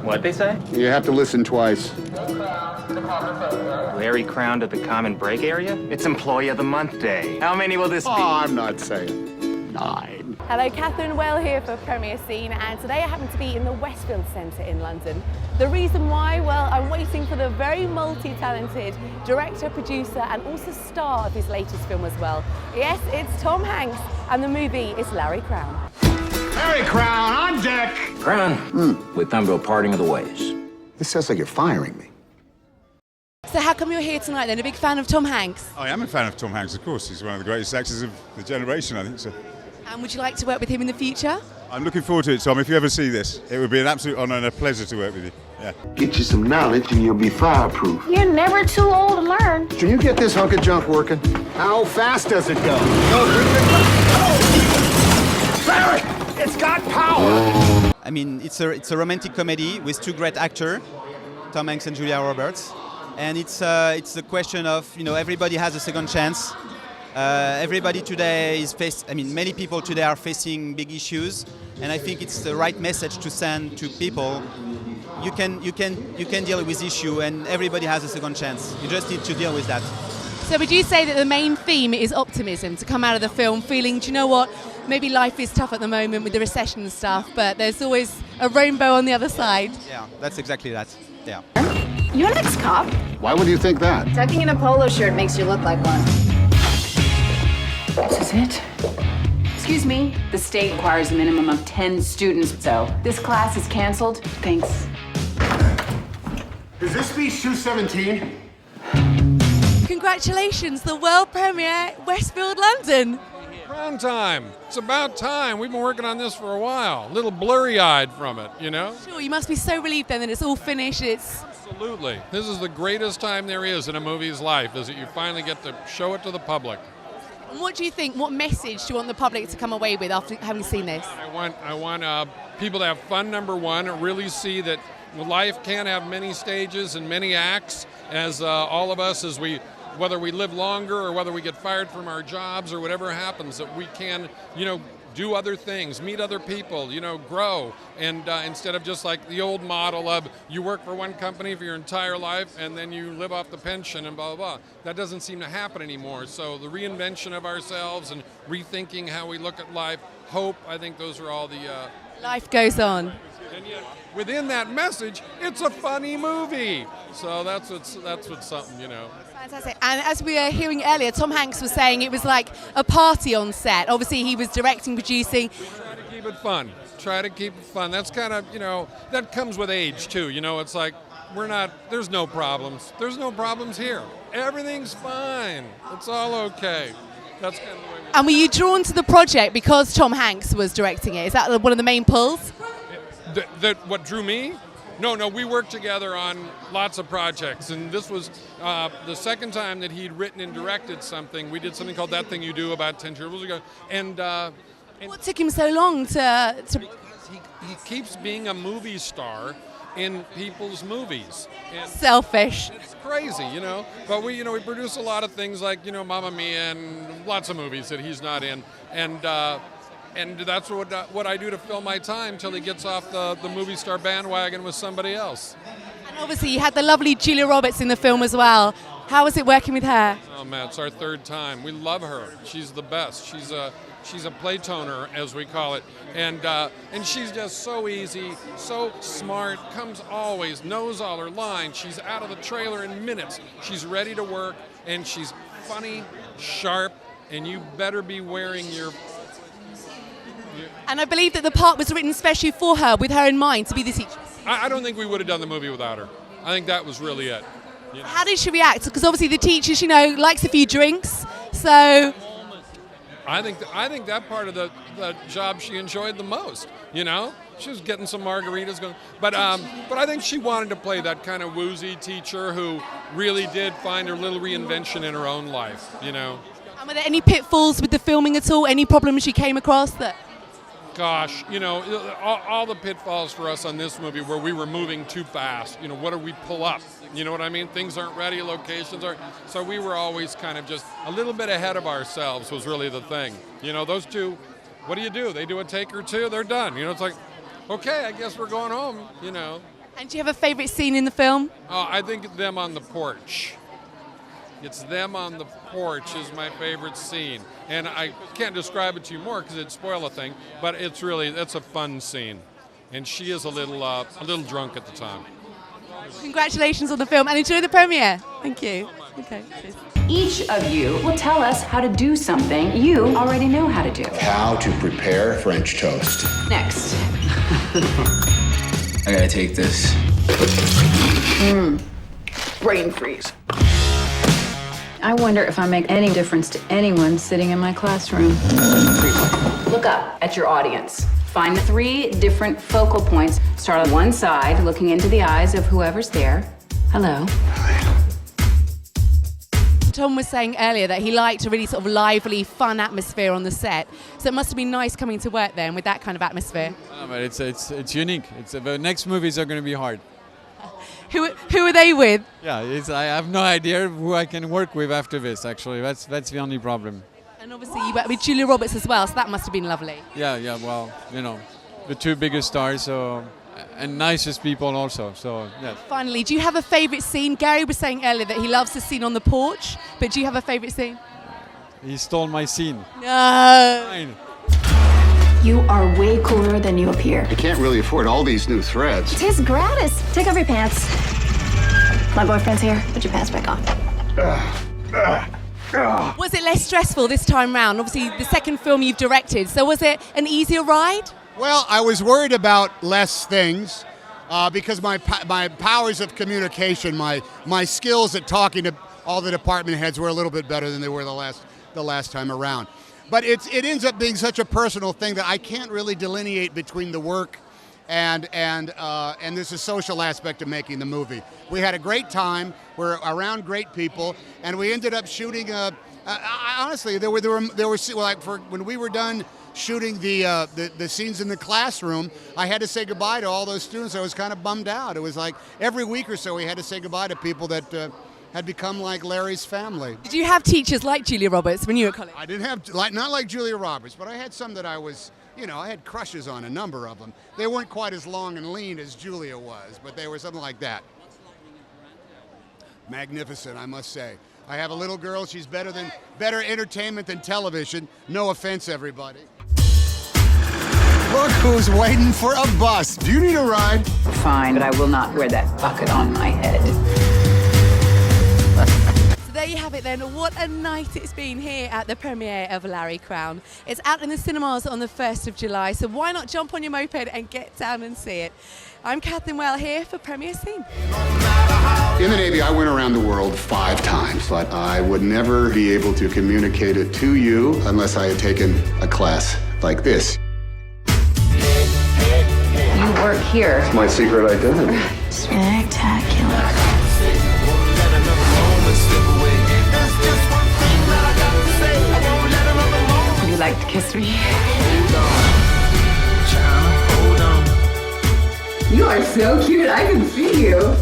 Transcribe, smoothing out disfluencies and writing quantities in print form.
What'd they say? You have to listen twice. Larry Crowne to the Common Break area? It's Employee of the Month Day. How many will this be? Oh, I'm not saying 9. Hello, Catherine Well here for Premier Scene, and today I happen to be in the Westfield Centre in London. The reason why? Well, I'm waiting for the very multi-talented director, producer and also star of his latest film as well. Yes, it's Tom Hanks, and the movie is Larry Crowne. Larry Crowne, on deck! Crowne, we come to a parting of the ways. This sounds like you're firing me. So how come you're here tonight then? A big fan of Tom Hanks? I am a fan of Tom Hanks, of course. He's one of the greatest actors of the generation, I think so. And would you like to work with him in the future? I'm looking forward to it, Tom. If you ever see this, it would be an absolute honour and a pleasure to work with you. Yeah. Get you some knowledge and you'll be fireproof. You're never too old to learn. Can you get this hunk of junk working? How fast does it go? Larry, it's got power! I mean, it's a romantic comedy with two great actors, Tom Hanks and Julia Roberts. And it's a question of, everybody has a second chance. Everybody today many people today are facing big issues, and I think it's the right message to send to people. You can deal with issue, and everybody has a second chance. You just need to deal with that. So would you say that the main theme is optimism, to come out of the film feeling, do you know what, maybe life is tough at the moment with the recession and stuff, but there's always a rainbow on the other side? Yeah, that's exactly that. Yeah. You're an ex-cop. Why would you think that? Tucking in a polo shirt makes you look like one. This is it. Excuse me. The state requires a minimum of 10 students, so this class is canceled. Thanks. Is this speech 217? Congratulations, the world premiere, Westfield, London. Crowne time. It's about time. We've been working on this for a while. A little blurry-eyed from it, Sure, you must be so relieved then that it's all finished. Absolutely. This is the greatest time there is in a movie's life, is that you finally get to show it to the public. And what do you think, what message do you want the public to come away with after having seen this? I want people to have fun, number one, and really see that life can have many stages and many acts, as all of us, whether we live longer or whether we get fired from our jobs or whatever happens, that we can, do other things, meet other people, grow, and instead of just like the old model of you work for one company for your entire life and then you live off the pension and blah, blah, blah. That doesn't seem to happen anymore. So the reinvention of ourselves and rethinking how we look at life, hope, I think those are all the... Life goes on. And yet, within that message, it's a funny movie. So that's what's something, Fantastic. And as we were hearing earlier, Tom Hanks was saying it was like a party on set. Obviously, he was directing, producing. Try to keep it fun. Try to keep it fun. That's kind of, that comes with age, too. It's like, there's no problems. There's no problems here. Everything's fine. It's all okay. That's kind of the way we... And were you drawn to the project because Tom Hanks was directing it? Is that one of the main pulls? What drew me? No, we worked together on lots of projects, and this was the second time that he'd written and directed something. We did something called That Thing You Do about 10 years ago, and what took him so long to... Because he keeps being a movie star in people's movies. And selfish. It's crazy, But we produce a lot of things like, Mamma Mia and lots of movies that he's not in, and that's what I do to fill my time till he gets off the movie star bandwagon with somebody else. And obviously you had the lovely Julia Roberts in the film as well. How was it working with her? Oh man, it's our third time. We love her. She's the best. She's a Playtoner, as we call it, and she's just so easy, so smart. Knows all her lines. She's out of the trailer in minutes. She's ready to work, and she's funny, sharp, and you better be wearing your... And I believe that the part was written especially for her, with her in mind, to be the teacher. I don't think we would have done the movie without her. I think that was really it. How did she react? Because obviously the teacher, likes a few drinks, so... I think that part of the job she enjoyed the most, She was getting some margaritas going. But I think she wanted to play that kind of woozy teacher who really did find her little reinvention in her own life, And were there any pitfalls with the filming at all? Any problems she came across that... Gosh, all the pitfalls for us on this movie where we were moving too fast. What do we pull up? You know what I mean? Things aren't ready, locations aren't. So we were always kind of just a little bit ahead of ourselves was really the thing. Those two, what do? They do a take or two, they're done. It's like, okay, I guess we're going home, you know. And do you have a favourite scene in the film? Oh, I think them on the porch. It's them on the porch is my favorite scene. And I can't describe it to you more because it'd spoil a thing, but it's a fun scene. And she is a little drunk at the time. Congratulations on the film and enjoy the premiere. Thank you. Okay. Cheers. Each of you will tell us how to do something you already know how to do. How to prepare French toast. Next. I gotta take this. Brain freeze. I wonder if I make any difference to anyone sitting in my classroom. Look up at your audience. Find 3 different focal points. Start on one side, looking into the eyes of whoever's there. Hello. Tom was saying earlier that he liked a really sort of lively, fun atmosphere on the set. So it must have been nice coming to work there and with that kind of atmosphere. But it's unique. The next movies are going to be hard. Who are they with? Yeah, I have no idea who I can work with after this. Actually, that's the only problem. And obviously you worked with Julia Roberts as well, so that must have been lovely. Yeah. Well, you know, the 2 biggest stars, so and nicest people also. So yeah. Finally, do you have a favourite scene? Gary was saying earlier that he loves the scene on the porch, but do you have a favourite scene? He stole my scene. No. Fine. You are way cooler than you appear. I can't really afford all these new threads. It tastes gratis. Take off your pants. My boyfriend's here. Put your pants back on. Was it less stressful this time round? Obviously, the second film you've directed, so was it an easier ride? Well, I was worried about less things because my powers of communication, my skills at talking to all the department heads were a little bit better than they were the last time around. But it ends up being such a personal thing that I can't really delineate between the work and there's a social aspect of making the movie. We had a great time. We're around great people, and we ended up shooting. Honestly, there were like when we were done shooting the scenes in the classroom, I had to say goodbye to all those students. I was kind of bummed out. It was like every week or so we had to say goodbye to people that had become like Larry's family. Did you have teachers like Julia Roberts when you were at college? I didn't have not like Julia Roberts, but I had some that I was. You know, I had crushes on a number of them. They weren't quite as long and lean as Julia was, but they were something like that. Magnificent, I must say. I have a little girl. She's better entertainment than television. No offense, everybody. Look who's waiting for a bus. Do you need a ride? Fine, but I will not wear that bucket on my head. There you have it then. What a night it's been here at the premiere of Larry Crowne. It's out in the cinemas on the 1st of July, so why not jump on your moped and get down and see it? I'm Catherine Well here for Premiere Scene. In the Navy, I went around the world 5 times, but I would never be able to communicate it to you unless I had taken a class like this. You work here. It's my secret identity. Spectacular. Would you like to kiss me? You are so cute. I can see you.